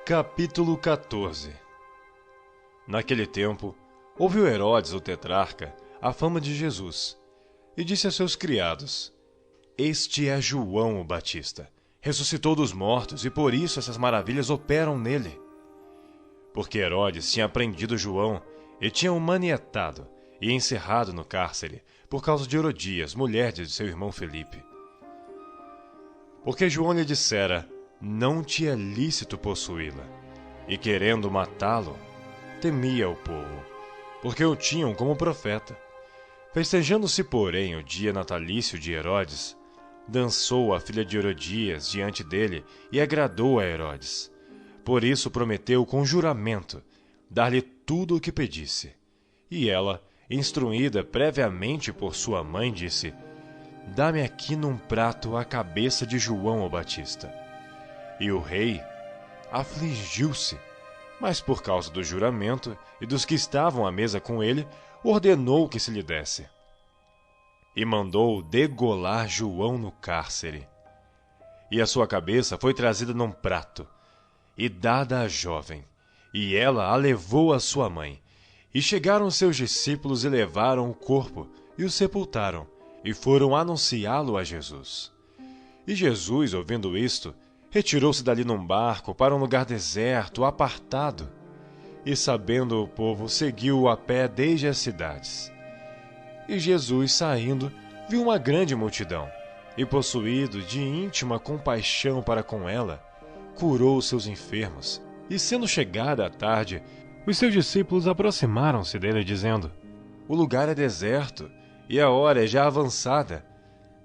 Capítulo 14. Naquele tempo, ouviu Herodes, o tetrarca, a fama de Jesus, e disse a seus criados: Este é João o Batista. Ressuscitou dos mortos, e por isso essas maravilhas operam nele. Porque Herodes tinha prendido João, e tinha o manietado, e encerrado no cárcere, por causa de Herodias, mulher de seu irmão Felipe. Porque João lhe dissera: Não te é lícito possuí-la. E querendo matá-lo, temia o povo, porque o tinham como profeta. Festejando-se, porém, o dia natalício de Herodes, dançou a filha de Herodias diante dele e agradou a Herodes. Por isso prometeu com juramento dar-lhe tudo o que pedisse. E ela, instruída previamente por sua mãe, disse: Dá-me aqui num prato a cabeça de João o Batista. E o rei afligiu-se, mas por causa do juramento e dos que estavam à mesa com ele, ordenou que se lhe desse. E mandou degolar João no cárcere. E a sua cabeça foi trazida num prato e dada à jovem, e ela a levou à sua mãe. E chegaram seus discípulos e levaram o corpo e o sepultaram, e foram anunciá-lo a Jesus. E Jesus, ouvindo isto, retirou-se dali num barco para um lugar deserto, apartado. E sabendo o povo, seguiu-o a pé desde as cidades. E Jesus, saindo, viu uma grande multidão, e possuído de íntima compaixão para com ela, curou os seus enfermos. E sendo chegada a tarde, os seus discípulos aproximaram-se dele, dizendo: O lugar é deserto, e a hora é já avançada.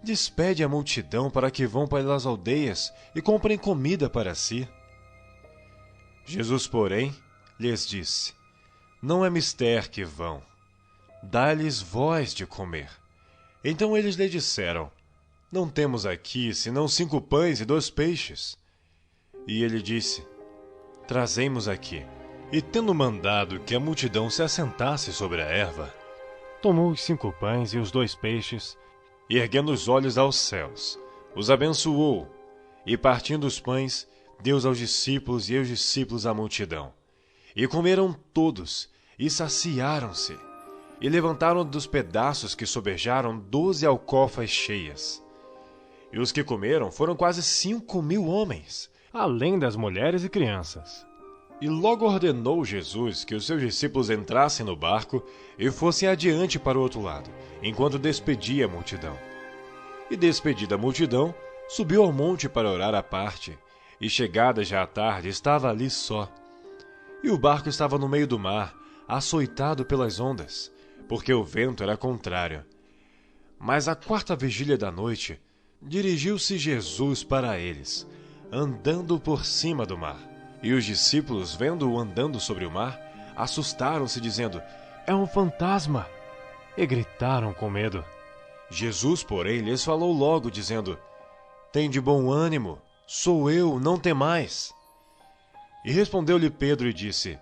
Despede a multidão para que vão pelas aldeias e comprem comida para si. Jesus, porém, lhes disse: Não é mister que vão. Dá-lhes vós de comer. Então eles lhe disseram: Não temos aqui senão 5 pães e 2 peixes. E ele disse: Trazei-mos aqui. E tendo mandado que a multidão se assentasse sobre a erva, tomou os 5 pães e os 2 peixes, e erguendo os olhos aos céus, os abençoou, e partindo os pães, deu aos discípulos e aos discípulos à multidão. E comeram todos, e saciaram-se, e levantaram dos pedaços que sobejaram 12 alcofas cheias. E os que comeram foram quase 5.000 homens, além das mulheres e crianças. E logo ordenou Jesus que os seus discípulos entrassem no barco e fossem adiante para o outro lado, enquanto despedia a multidão. E despedida a multidão, subiu ao monte para orar à parte, e chegada já a tarde, estava ali só. E o barco estava no meio do mar, açoitado pelas ondas, porque o vento era contrário. Mas à 4ª vigília da noite, dirigiu-se Jesus para eles, andando por cima do mar. E os discípulos, vendo-o andando sobre o mar, assustaram-se, dizendo: É um fantasma! E gritaram com medo. Jesus, porém, lhes falou logo, dizendo: Tende bom ânimo, sou eu, não temais. E respondeu-lhe Pedro e disse: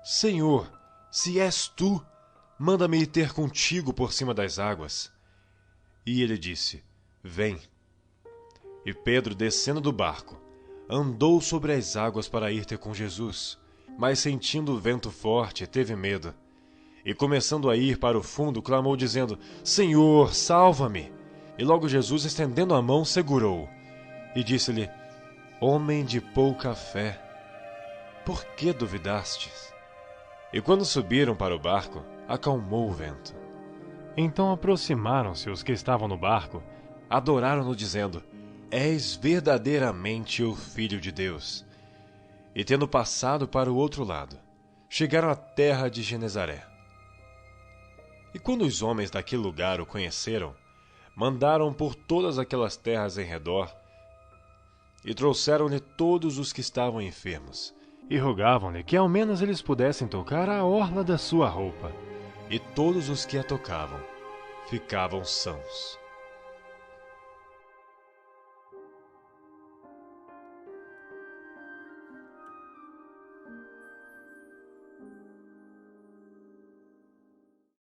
Senhor, se és tu, manda-me ir ter contigo por cima das águas. E ele disse: Vem. E Pedro, descendo do barco, andou sobre as águas para ir ter com Jesus, mas sentindo o vento forte, teve medo. E começando a ir para o fundo, clamou dizendo: Senhor, salva-me! E logo Jesus, estendendo a mão, segurou-o. E disse-lhe: Homem de pouca fé, por que duvidastes? E quando subiram para o barco, acalmou o vento. Então aproximaram-se os que estavam no barco, adoraram-no dizendo: És verdadeiramente o Filho de Deus. E tendo passado para o outro lado, chegaram à terra de Genezaré. E quando os homens daquele lugar o conheceram, mandaram por todas aquelas terras em redor, e trouxeram-lhe todos os que estavam enfermos, e rogavam-lhe que ao menos eles pudessem tocar a orla da sua roupa. E todos os que a tocavam ficavam sãos.